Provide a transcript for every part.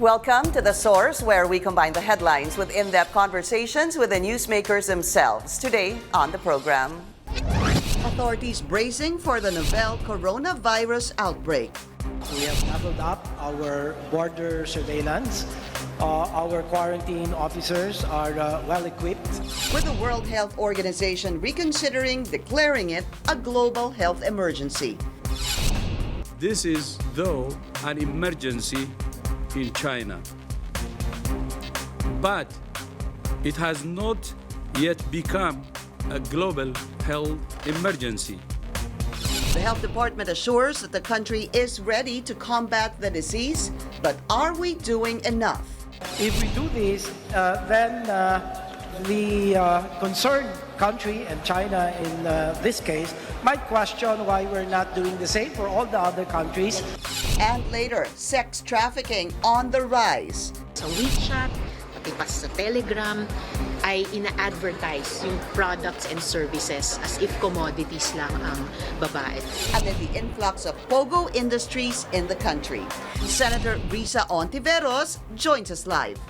Welcome to The Source, where we combine the headlines with in-depth conversations with the newsmakers themselves. Today on the program, authorities bracing for the novel coronavirus outbreak. We have leveled up our border surveillance. Our quarantine officers are well equipped. With the World Health Organization reconsidering declaring it a global health emergency. This is, though, an emergency in China. But it has not yet become a global health emergency. The health department assures that the country is ready to combat the disease, but are we doing enough? If we do this, then the concerned country, and China in this case, might question why we're not doing the same for all the other countries. And later, sex trafficking on the rise. Sa WeChat, pati pa sa Telegram, ay ina-advertise yung products and services as if commodities lang ang babae. And then the influx of POGO industries in the country. Senator Risa Hontiveros joins us live.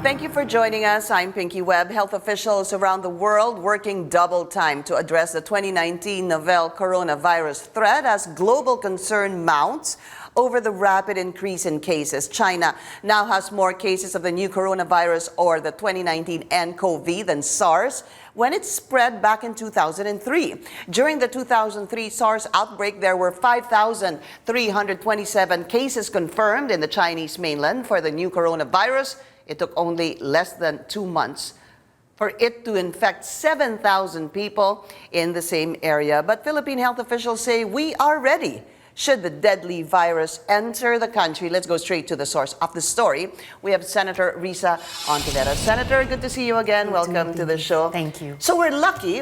Thank you for joining us. I'm Pinky Webb. Health officials around the world working double time to address the 2019 novel coronavirus threat as global concern mounts over the rapid increase in cases. China now has more cases of the new coronavirus or the 2019 nCoV than SARS when it spread back in 2003. During the 2003 SARS outbreak, there were 5,327 cases confirmed in the Chinese mainland for the new coronavirus. It took only less than 2 months for it to infect 7,000 people in the same area. But Philippine health officials say we are ready should the deadly virus enter the country. Let's go straight to the source of the story. We have Senator Risa Hontiveros. Senator, good to see you again. Welcome to the show. Thank you. So we're lucky.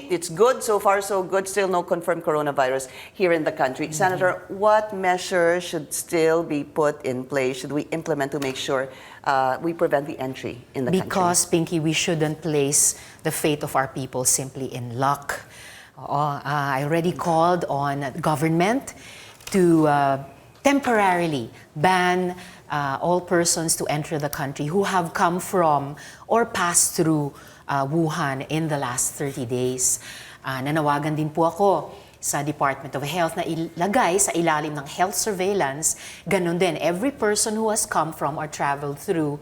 It's good. So far, so good. Still no confirmed coronavirus here in the country. Senator, what measures should still be put in place? Should we implement to make sure we prevent the entry in the country? Because, Pinky, we shouldn't place the fate of our people simply in luck. I already called on government to temporarily ban all persons to enter the country who have come from or passed through Wuhan in the last 30 days. Nanawagan din po ako sa Department of Health na ilagay sa ilalim ng health surveillance, ganun din, every person who has come from or traveled through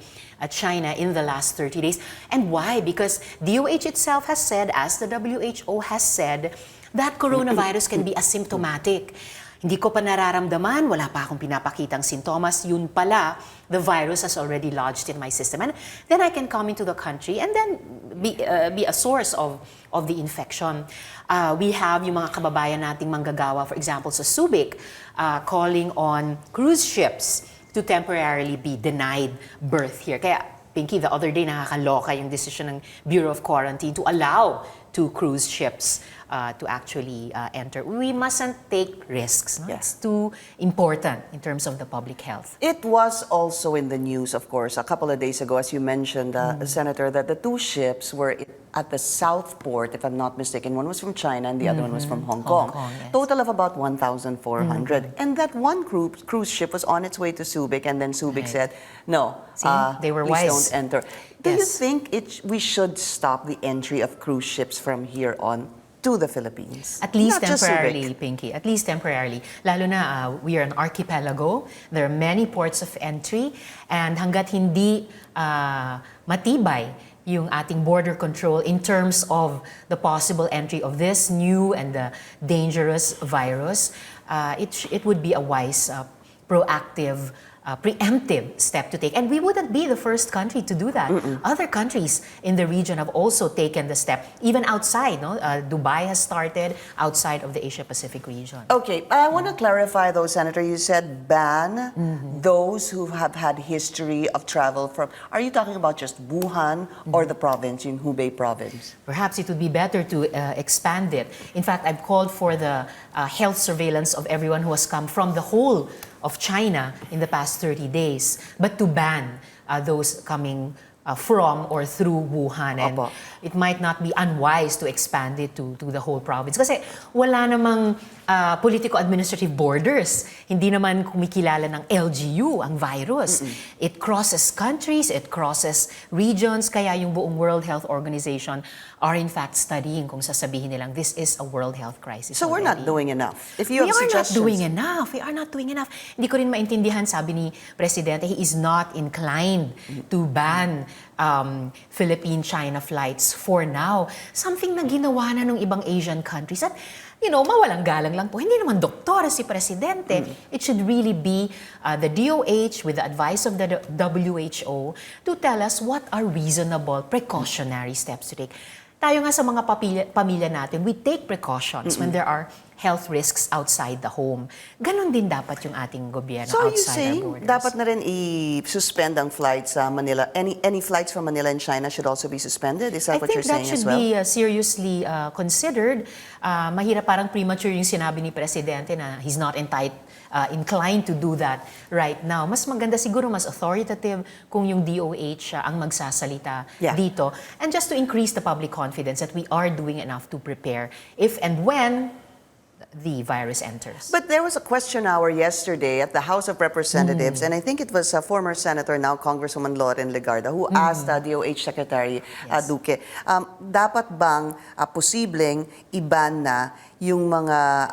China in the last 30 days. And why? Because DOH itself has said, as the WHO has said, that coronavirus can be asymptomatic. Hindi ko pa nararamdaman, wala pa akong pinapakitang sintomas, yun pala, the virus has already lodged in my system. And then I can come into the country and then be a source of the infection. We have yung mga kababayan nating manggagawa, for example, sa Subic, calling on cruise ships to temporarily be denied berth here. Kaya, Pinky, the other day, nakakaloka yung decision ng Bureau of Quarantine to allow 2 cruise ships to actually enter. We mustn't take risks. No? It's too important in terms of the public health. It was also in the news, of course, a couple of days ago, as you mentioned, Senator, that the 2 ships were at the South Port, if I'm not mistaken. One was from China and the other one was from Hong Kong. Yes. Total of about 1,400. And that one cruise ship was on its way to Subic, and then Subic said, no, they were please wise. don't enter. Do you Yes. think we should stop the entry of cruise ships from here on to the Philippines? At least Not just temporarily, Subic. Pinky. At least temporarily. Lalo na, we are an archipelago. There are many ports of entry. And hanggat hindi matibay yung ating border control in terms of the possible entry of this new and dangerous virus, it would be a wise, proactive, preemptive step to take. And we wouldn't be the first country to do that. Other countries in the region have also taken the step, even outside. No? Dubai has started outside of the Asia-Pacific region. Okay, I want to clarify though, Senator, you said ban those who have had history of travel from, are you talking about just Wuhan or the province, in Hubei province? Perhaps it would be better to expand it. In fact, I've called for the health surveillance of everyone who has come from the whole of China in the past 30 days, but to ban those coming from or through Wuhan. And Opo. it might not be unwise to expand it to the whole province. Kasi wala namang politico-administrative borders. Hindi naman kumikilala ng LGU ang virus. It crosses countries, it crosses regions, kaya yung buong World Health Organization are in fact studying kung sasabihin nilang this is a World Health crisis So we're not already. doing enough. If you We have are not suggestions, doing enough. We are not doing enough. Hindi ko rin maintindihan, sabi ni Presidente, he is not inclined to ban Philippine-China flights for now. Something na ginawa na ng ibang Asian countries. At, mawalang galang lang po. Hindi naman doktor si Presidente. It should really be the DOH with the advice of the WHO to tell us what are reasonable precautionary steps to take. Tayo nga sa mga pamilya natin, we take precautions when there are health risks outside the home. Ganon din dapat yung ating gobyerno so are you outside saying our borders. dapat na rin i-suspend ang flights sa Manila? Any flights from Manila and China should also be suspended? Is that what you're saying as well? I think that should be seriously considered. Mahirap, parang premature yung sinabi ni Presidente na he's not inclined to do that right now. Mas maganda siguro, mas authoritative kung yung DOH ang magsasalita dito. And just to increase the public confidence that we are doing enough to prepare if and when the virus enters. But there was a question hour yesterday at the House of Representatives, and I think it was a former senator, now Congresswoman Lauren Legarda, who asked DOH Secretary Duque, dapat bang posibleng iban na yung mga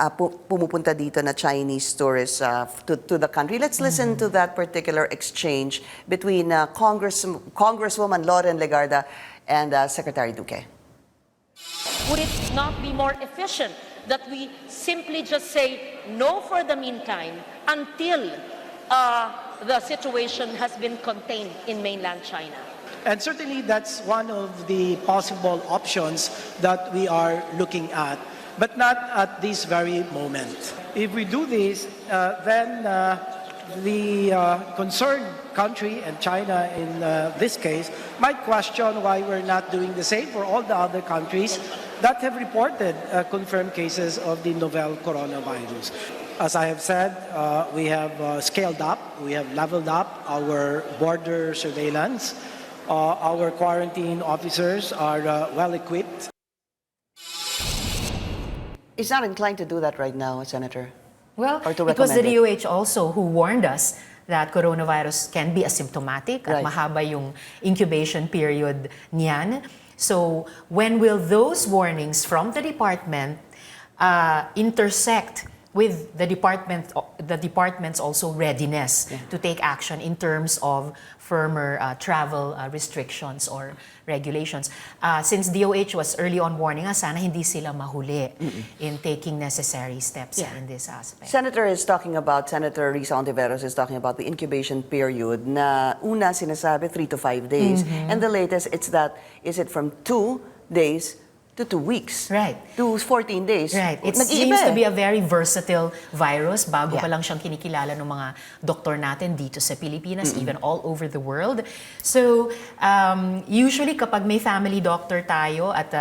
pumupunta dito na Chinese tourists to the country? Let's listen to that particular exchange between Congresswoman Lauren Legarda and Secretary Duque. Would it not be more efficient that we simply just say no for the meantime until the situation has been contained in mainland China? And certainly that's one of the possible options that we are looking at, but not at this very moment. If we do this, then the concerned country, and China in this case, might question why we're not doing the same for all the other countries that have reported confirmed cases of the novel coronavirus. As I have said, we have scaled up, we have leveled up our border surveillance. Our quarantine officers are well equipped. Is not inclined to do that right now, Senator? Well, Or to it was the recommend DOH also who warned us that coronavirus can be asymptomatic at Right. mahaba yung incubation period niyan. So when will those warnings from the department intersect with the department's also readiness to take action in terms of firmer travel restrictions or regulations? Since DOH was early on warning us, sana hindi sila mahuli in taking necessary steps in this aspect. Senator Risa Hontiveros is talking about the incubation period na una sinasabi 3 to 5 days. And the latest, is it from 2 days to 2 weeks? Right. To 14 days. Right. It Nag-iiba seems to eh. be a very versatile virus. Bago Yeah. pa lang siyang kinikilala ng mga doktor natin dito sa Pilipinas, even all over the world. So, usually kapag may family doctor tayo at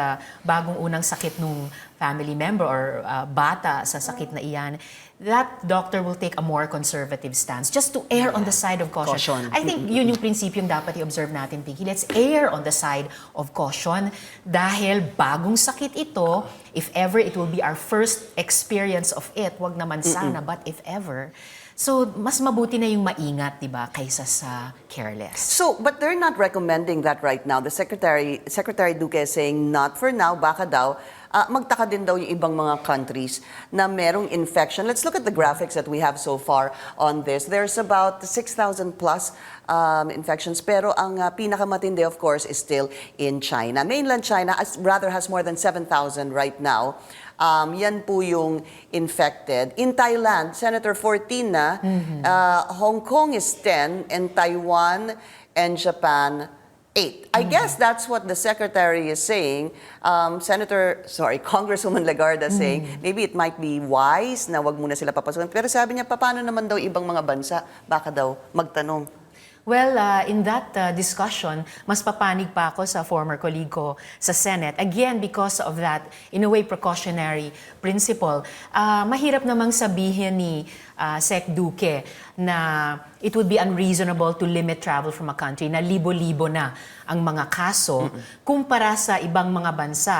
bagong unang sakit nung family member or bata sa sakit na iyan, that doctor will take a more conservative stance just to err on the side of caution. I think yun yung prinsipyong dapat i-observe natin, Pinky. Let's err on the side of caution dahil bagong sakit ito, if ever it will be our first experience of it, wag naman sana, but if ever. So, mas mabuti na yung maingat, di ba, kaysa sa careless. So, but they're not recommending that right now. The Secretary Duque is saying not for now, baka daw, magtaka din daw yung ibang mga countries na merong infection. Let's look at the graphics that we have so far on this. There's about 6,000 plus infections, pero ang pinakamatindi, of course, is still in China. Mainland China has more than 7,000 right now. Yan po yung infected. In Thailand, Senator, 14 na. Hong Kong is 10, and Taiwan and Japan 8. I guess that's what the secretary is saying. Congresswoman Legarda saying, maybe it might be wise na wag muna sila papasukin. Pero sabi niya, paano naman daw ibang mga bansa? Baka daw magtanong. Well, in that discussion, mas papanig pa ako sa former colleague ko sa Senate. Again, because of that, in a way, precautionary principle. Mahirap namang sabihin ni Sec Duque na it would be unreasonable to limit travel from a country na libo-libo na ang mga kaso kumpara sa ibang mga bansa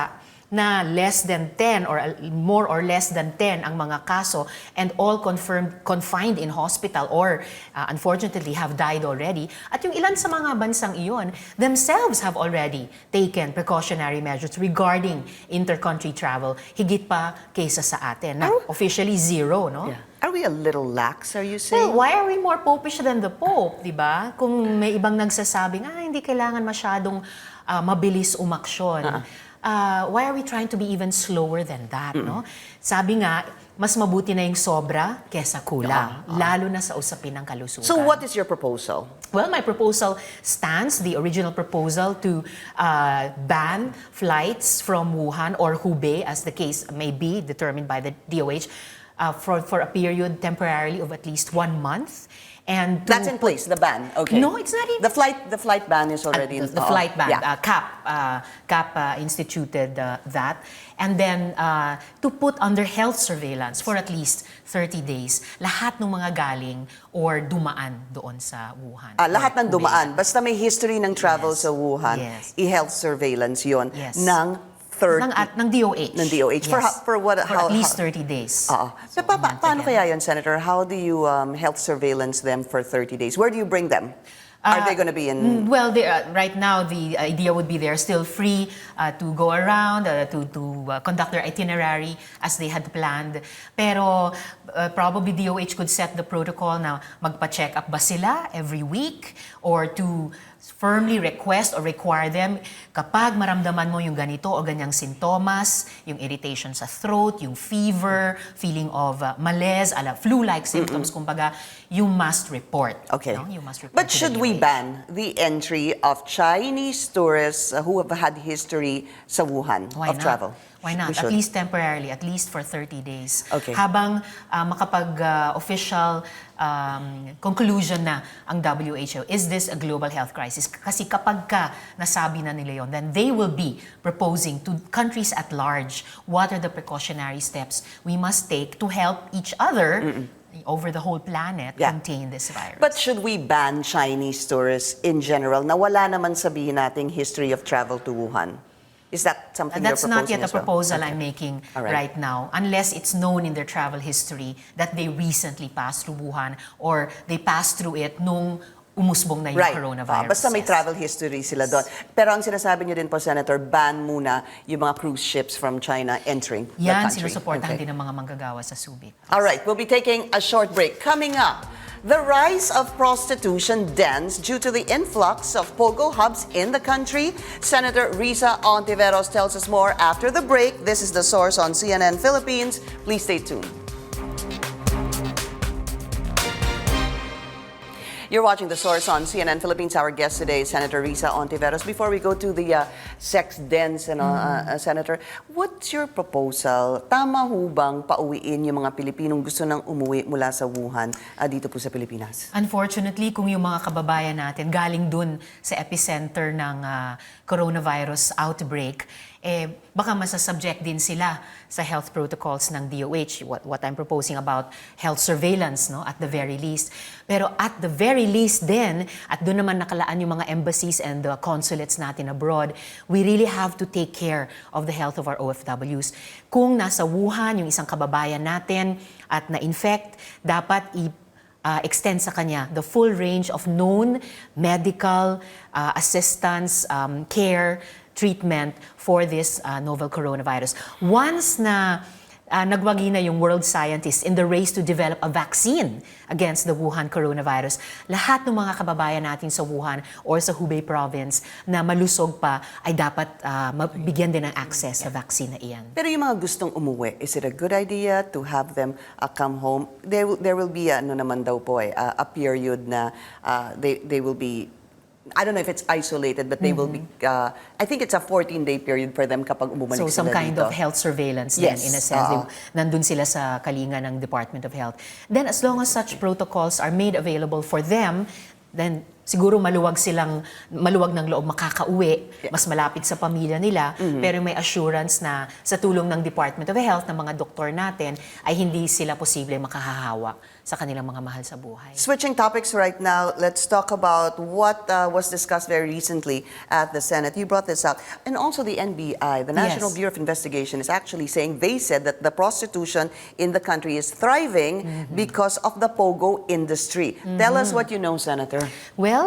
na less than 10 or more or less than 10 ang mga kaso and all confined in hospital or unfortunately have died already. At yung ilan sa mga bansang iyon themselves have already taken precautionary measures regarding intercountry travel, higit pa kaysa sa atin na officially zero, no? Yeah. Are we a little lax, are you saying? Well, why are we more popish than the Pope, di ba? Kung may ibang nagsasabing, hindi kailangan masyadong mabilis umaksyon. Why are we trying to be even slower than that, no? Sabi nga, mas mabuti na yung sobra kesa kulang, lalo na sa usapin ng kalusugan. So what is your proposal? Well, my proposal stands, the original proposal to ban flights from Wuhan or Hubei, as the case may be determined by the DOH, for a period temporarily of at least 1 month. And That's in place, the ban. Okay. No, it's not even. The flight ban is already The flight ban. Yeah. CAP instituted that. And then to put under health surveillance for at least 30 days, lahat ng mga galing or dumaan doon sa Wuhan. Lahat ng Hubei. dumaan. Basta may history ng travel Yes. sa Wuhan, Yes. i-health surveillance yon Yes. ng third... Ng DOH. Ng DOH. Yes. For what? For at least 30 days. So, paano kaya yan, Senator? How do you health surveillance them for 30 days? Where do you bring them? Are they going to be in... Well, right now, the idea would be they're still free to go around, to conduct their itinerary as they had planned. Pero probably DOH could set the protocol na magpa-check up ba sila every week or to firmly request or require them kapag maramdaman mo yung ganito o ganyang sintomas, yung irritation sa throat, yung fever, feeling of malaise, flu-like symptoms, kumbaga, you must report. Okay. No? You must report But to the should we DOH. ban the entry of Chinese tourists who have had history sa Wuhan Why of not? travel? Why not? We At should. least temporarily, at least for 30 days. Okay. Habang makapag-official conclusion na ang WHO, is this a global health crisis? Kasi kapag nasabi na nila yon, then they will be proposing to countries at large what are the precautionary steps we must take to help each other over the whole planet Yeah. contain this virus. But should we ban Chinese tourists in general na wala naman sabihin nating history of travel to Wuhan? Is that something That's you're not proposing yet a as well? proposal Okay. I'm making All right. right now, unless it's known in their travel history that they recently passed through Wuhan or they passed through it nung umusbong na yung Right. coronavirus. Basta may Yes. travel history sila doon. Pero ang sinasabi niyo din po, Senator, ban muna yung mga cruise ships from China entering the Yan, country. sinusuportahan Okay. din ng mga manggagawa sa Subic. All right, we'll be taking a short break. Coming up, the rise of prostitution dens due to the influx of POGO hubs in the country. Senator Risa Hontiveros tells us more after the break. This is The Source on CNN Philippines. Please stay tuned. You're watching The Source on CNN Philippines. Our guest today is Senator Risa Hontiveros. Before we go to the sex dens, Senator, what's your proposal? Tama ho bang pauwiin yung mga Pilipinong gusto nang umuwi mula sa Wuhan dito po sa Pilipinas? Unfortunately, kung yung mga kababayan natin galing dun sa epicenter ng coronavirus outbreak, baka masasubject din sila sa health protocols ng DOH, what I'm proposing about health surveillance, no, at the very least. Pero at the very least din, at doon naman nakalaan yung mga embassies and the consulates natin abroad, we really have to take care of the health of our OFWs. Kung nasa Wuhan yung isang kababayan natin at na-infect, dapat extend sa kanya the full range of known medical assistance, care, treatment for this novel coronavirus. Once na nagwagi na yung world scientists in the race to develop a vaccine against the Wuhan coronavirus, lahat ng mga kababayan natin sa Wuhan or sa Hubei province na malusog pa ay dapat mabigyan din ng access sa vaccine na iyan. Pero yung mga gustong umuwi, is it a good idea to have them come home? There will be ano naman daw po a period na they will be, I don't know if it's isolated, but they will be, I think it's a 14-day period for them kapag umubalik So sila some kind dito. of health surveillance Yes, then, in a sense. oo. Nandun sila sa kalinga ng Department of Health. Then as long as such protocols are made available for them, then siguro maluwag ng loob makakauwi, mas malapit sa pamilya nila, pero may assurance na sa tulong ng Department of Health, ng mga doktor natin, ay hindi sila posible makahahawa sa kanilang mga mahal sa buhay. Switching topics right now, let's talk about what was discussed very recently at the Senate. You brought this up. And also the NBI, the National Bureau of Investigation, is actually saying they said that the prostitution in the country is thriving because of the POGO industry. Tell us what you know, Senator. Well,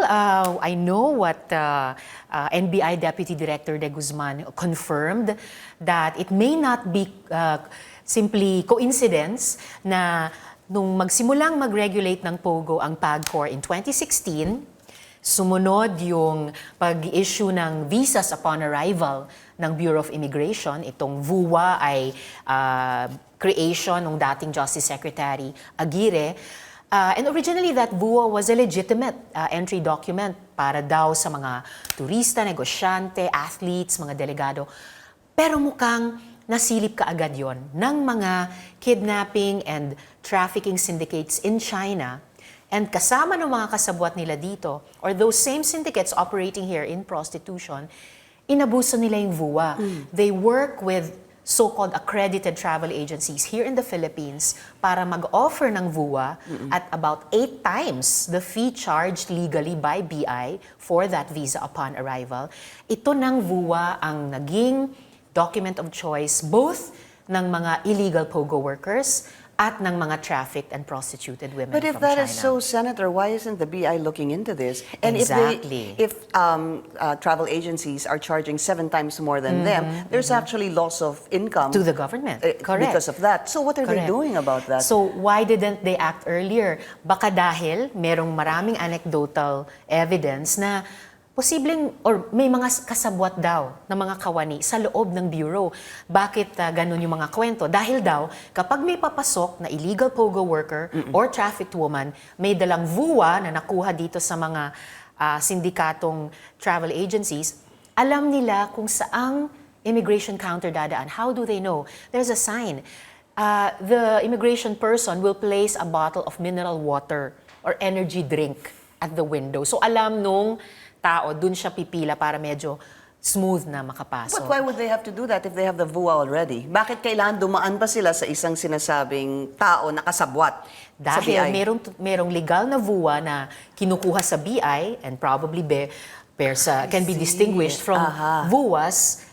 I know what NBI Deputy Director De Guzman confirmed, that it may not be simply coincidence na nung magsimulang mag-regulate ng POGO ang PAGCOR in 2016, sumunod yung pag-issue ng visas upon arrival ng Bureau of Immigration. Itong VUA ay creation ng dating Justice Secretary Aguirre. And originally, that VUA was a legitimate entry document para daw sa mga turista, negosyante, athletes, mga delegado. Pero mukhang nasilip kaagad yon ng mga kidnapping and trafficking syndicates in China. And kasama ng mga kasabwat nila dito, or those same syndicates operating here in prostitution, inabuso nila yung VUA. They work with so-called accredited travel agencies here in the Philippines para mag-offer ng VUA at about 8 times the fee charged legally by BI for that visa upon arrival. Ito ng VUA ang naging document of choice both ng mga illegal POGO workers at ng mga trafficked and prostituted women But if from that China. is so, Senator, why isn't the BI looking into this? And Exactly. if travel agencies are charging 7 times more than them, there's actually loss of income To the government. Correct. because of that. So what are they Correct. doing about that? So why didn't they act earlier? Baka dahil merong maraming anecdotal evidence na posibleng, or may mga kasabwat daw na mga kawani sa loob ng bureau. Bakit ganun yung mga kwento? Dahil daw, kapag may papasok na illegal POGO worker or trafficked woman, may dalang VUA na nakuha dito sa mga sindikatong travel agencies, alam nila kung saang immigration counter dadaan. How do they know? There's a sign. The immigration person will place a bottle of mineral water or energy drink at the window. So alam nung tao, dun siya pipila para medyo smooth na makapasok. But why would they have to do that if they have the VUA already? Bakit kailangan dumaan pa sila sa isang sinasabing tao na kasabwat sa Dahil BI? merong legal na VUA na kinukuha sa BI and probably can be distinguished from VUAs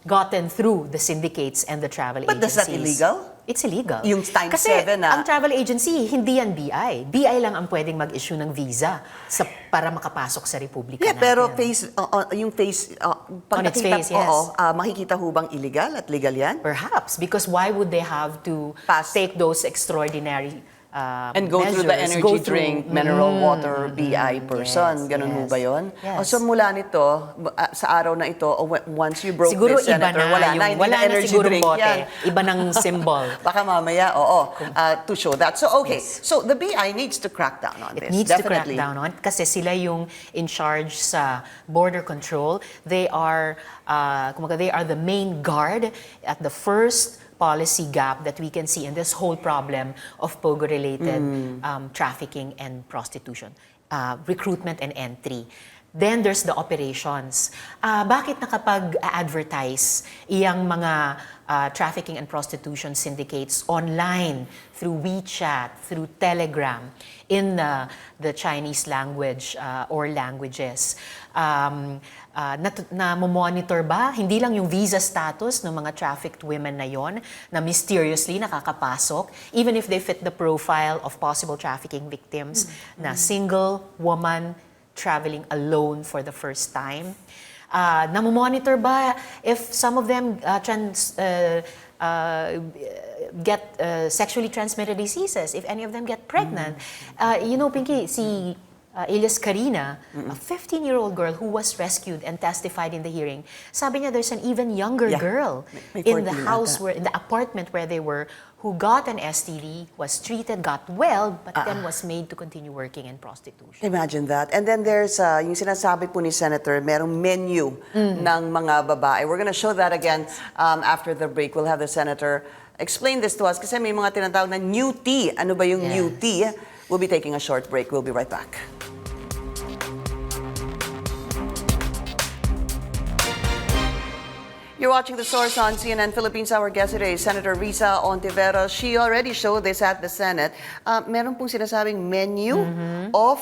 gotten through the syndicates and the travel But agencies. is that illegal? It's illegal. Yung times Kasi 7 na- ang travel agency, hindi yan BI. BI lang ang pwedeng mag-issue ng visa para makapasok sa Republika Yeah, natin. pero pag On its nakita, face, yes. makikita hubang illegal at legal yan? Perhaps, because why would they have to Pass. take those extraordinary And go through the measures, energy drink, mineral water, BI person. yes, Ganun ho yes, ba yun? yes. So mula nito, sa araw na ito, once you broke siguro this, Senator, wala na, hindi wala na na energy siguro drink bote, yan. iba ng symbol. Baka mamaya, to show that. So, okay. So, the BI needs to crack down on this. It needs Definitely. to crack down on kasi sila yung in charge sa border control. They are the main guard at the first policy gap that we can see in this whole problem of POGO-related trafficking and prostitution, recruitment and entry. Then there's the operations. Bakit nakapag-advertise iyang mga trafficking and prostitution syndicates online, through WeChat, through Telegram, in the Chinese language or languages? Na-monitor ba? Hindi lang yung visa status ng mga trafficked women na yon na mysteriously nakakapasok, even if they fit the profile of possible trafficking victims, na single woman traveling alone for the first time. Na-monitor ba if some of them get sexually transmitted diseases, if any of them get pregnant? Pinky, si Elias Karina, a 15-year-old girl who was rescued and testified in the hearing, sabi niya there's an even younger girl May in the 14 house, ata. in the apartment where they were, who got an STD, was treated, got well, but then was made to continue working in prostitution. Imagine that. And then there's, yung sinasabi po ni Senator, merong menu ng mga babae. We're gonna show that again after the break. We'll have the Senator explain this to us kasi may mga tinatawag na new tea. Ano ba yung new tea? We'll be taking a short break. We'll be right back. You're watching The Source on CNN Philippines. Our guest today is Senator Risa Hontiveros. She already showed this at the Senate. Meron pong sinasabing menu of...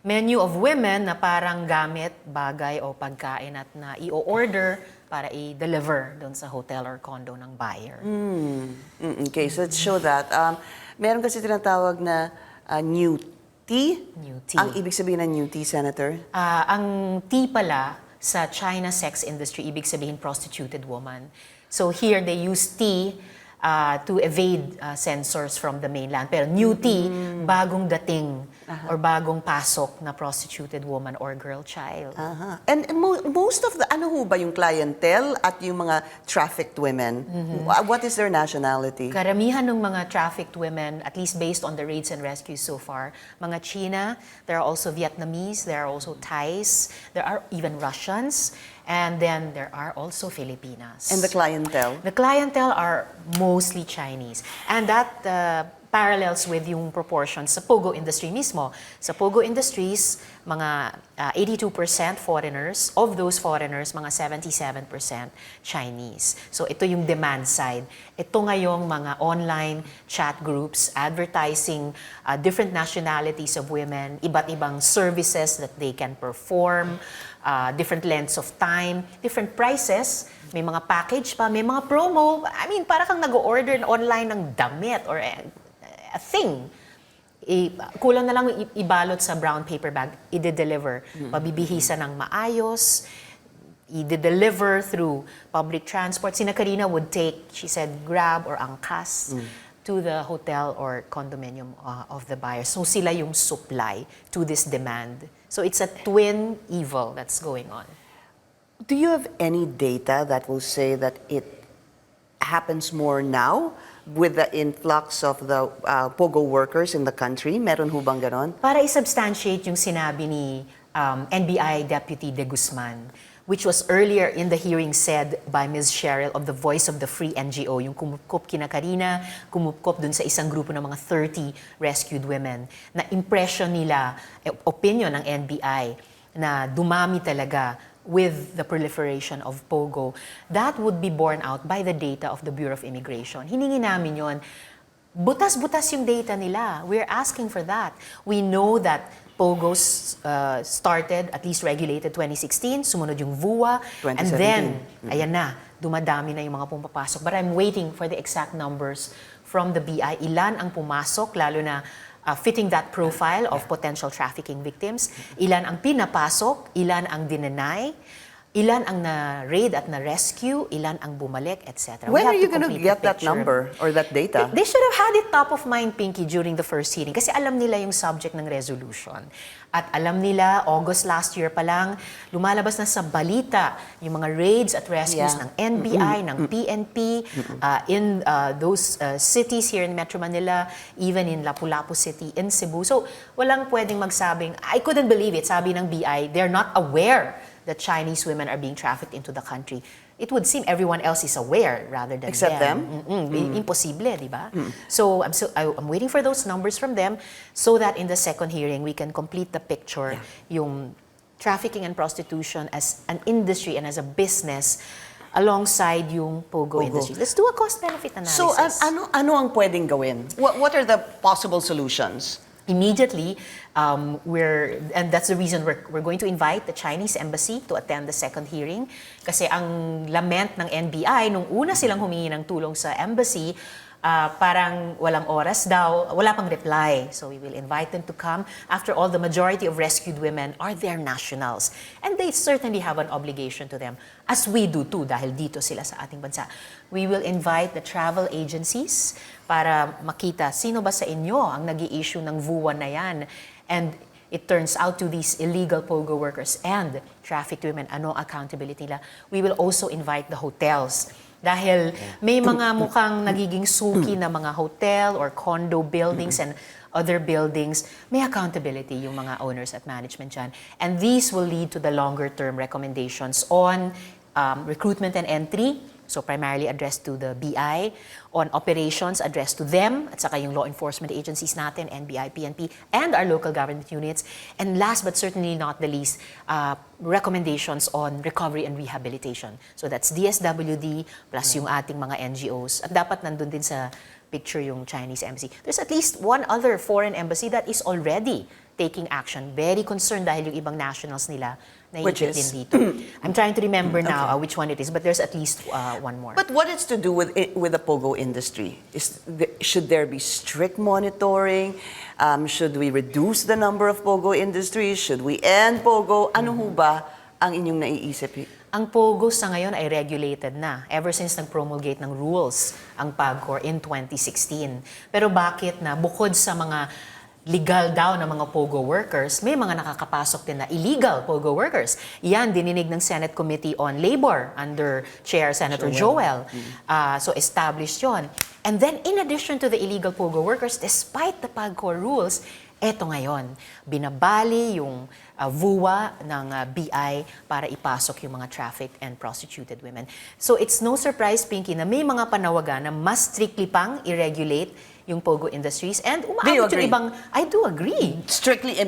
Menu of women na parang gamit, bagay o pagkain at na i-order para i-deliver doon sa hotel or condo ng buyer. Okay, so let's show that. Meron kasi tinatawag na new tea. New tea. Ang ibig sabihin ng new tea, Senator? Ang tea pala sa China sex industry, ibig sabihin prostituted woman. So here they use tea to evade censors from the mainland. Pero new tea, bagong dating or bagong pasok na prostituted woman or girl child. And most of the, ano ho ba yung clientele at yung mga trafficked women? What is their nationality? Karamihan ng mga trafficked women, at least based on the raids and rescues so far, mga China, there are also Vietnamese, there are also Thais, there are even Russians, and then there are also Filipinas. And the clientele? The clientele are mostly Chinese. And that parallels with yung proportions sa POGO industry mismo. Sa POGO industries, mga 82% foreigners. Of those foreigners, mga 77% Chinese. So ito yung demand side. Ito ngayong mga online chat groups advertising different nationalities of women, iba't ibang services that they can perform, different lengths of time, different prices, may mga package pa, may mga promo. I mean, para kang nag-order online ng damit or a thing. Kulang na lang ibalot sa brown paper bag, i-deliver. Pabibihisa ng maayos, i-deliver through public transport. Sina Karina would take, she said, Grab or Angkas to the hotel or condominium of the buyer. So sila yung supply to this demand. So it's a twin evil that's going on. Do you have any data that will say that it happens more now with the influx of the POGO workers in the country? Meron ho bang ganon? Para i-substantiate yung sinabi ni NBI Deputy De Guzman, which was earlier in the hearing said by Ms. Cheryl of the Voice of the Free NGO, yung kumupkop kina Karina, kumupkop dun sa isang grupo ng mga 30 rescued women, na impression nila, opinion ng NBI, na dumami talaga with the proliferation of POGO, that would be borne out by the data of the Bureau of Immigration. Hiningi namin yon. Butas-butas yung data nila. We're asking for that. We know that POGOs started, at least regulated 2016, sumunod yung VUA, 2017. and then, ayan na, dumadami na yung mga pumapasok. But I'm waiting for the exact numbers from the BI. Ilan ang pumasok, lalo na fitting that profile of potential trafficking victims, ilan ang pinapasok, ilan ang dinenay, ilan ang na-raid at na-rescue, ilan ang bumalik, etc. When are you going to get that number or that data? They should have had it top of mind, Pinky, during the first hearing kasi alam nila yung subject ng resolution. At alam nila, August last year pa lang, lumalabas na sa balita yung mga raids at rescues ng NBI, ng PNP, in those cities here in Metro Manila, even in Lapu-Lapu City, in Cebu. So, walang pwedeng magsabing, I couldn't believe it, sabi ng BI, they're not aware that Chinese women are being trafficked into the country. It would seem everyone else is aware rather than except them. Imposible, di ba? So I'm waiting for those numbers from them so that in the second hearing we can complete the picture, yung trafficking and prostitution as an industry and as a business alongside yung POGO industry. Let's do a cost-benefit analysis. So ano ang pwedeng gawin? What are the possible solutions? Immediately, and that's the reason we're going to invite the Chinese embassy to attend the second hearing. Kasi ang lament ng NBI, nung una silang humingi ng tulong sa embassy, parang walang oras daw, wala pang reply. So we will invite them to come. After all, the majority of rescued women are their nationals. And they certainly have an obligation to them, as we do too, dahil dito sila sa ating bansa. We will invite the travel agencies para makita sino ba sa inyo ang nag-i-issue ng VUA na yan. And it turns out to these illegal POGO workers and trafficked women, ano accountability nila. We will also invite the hotels. Dahil may mga mukhang nagiging suki na mga hotel or condo buildings and other buildings, may accountability yung mga owners at management dyan. And these will lead to the longer-term recommendations on recruitment and entry, So primarily addressed to the BI, on operations addressed to them, at saka yung law enforcement agencies natin, NBI, PNP, and our local government units. And last but certainly not the least, recommendations on recovery and rehabilitation. So that's DSWD plus yung ating mga NGOs. At dapat nandun din sa picture yung Chinese embassy. There's at least one other foreign embassy that is already taking action. Very concerned dahil yung ibang nationals nila Which naipit is? din dito. I'm trying to remember now which one it is, but there's at least one more. But what is to do with with the POGO industry? Should there be strict monitoring? Should we reduce the number of POGO industries? Should we end POGO? Ano ho ba ang inyong naiisip? Ang POGO sa ngayon ay regulated na ever since nag-promulgate ng rules ang PAGCOR in 2016. Pero bakit na bukod sa mga legal daw na mga POGO workers, may mga nakakapasok din na illegal POGO workers. Yan, dininig ng Senate Committee on Labor under Chair Senator Joel. So established yon. And then in addition to the illegal POGO workers, despite the PAGCOR rules, eto ngayon, binabali yung VUA ng BI para ipasok yung mga trafficked and prostituted women. So it's no surprise, Pinky, na may mga panawagan na mas strictly pang i-regulate yung POGO industries. And umaabot yung ibang, I do agree. Strictly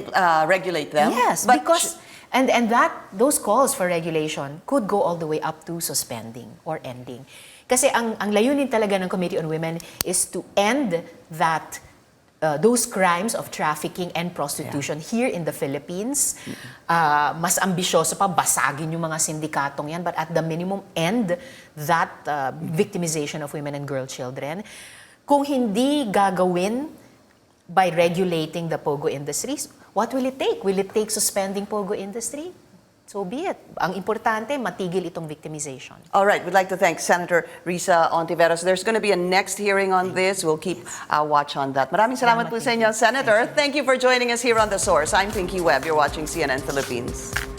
regulate them? Yes, But because, and that, those calls for regulation could go all the way up to suspending or ending. Kasi ang layunin talaga ng Committee on Women is to end that those crimes of trafficking and prostitution here in the Philippines. Mas ambisyoso pa, basagin yung mga sindikatong yan, but at the minimum, end that victimization of women and girl children. Kung hindi gagawin by regulating the POGO industries, what will it take? Will it take suspending POGO industry? So be it. Ang importante, matigil itong victimization. all right, we'd like to thank Senator Risa Hontiveros. There's going to be a next hearing on this. We'll keep watch on that. Maraming salamat po sa inyo, Senator. Thank you for joining us here on The Source. I'm Pinky Webb. You're watching CNN Philippines.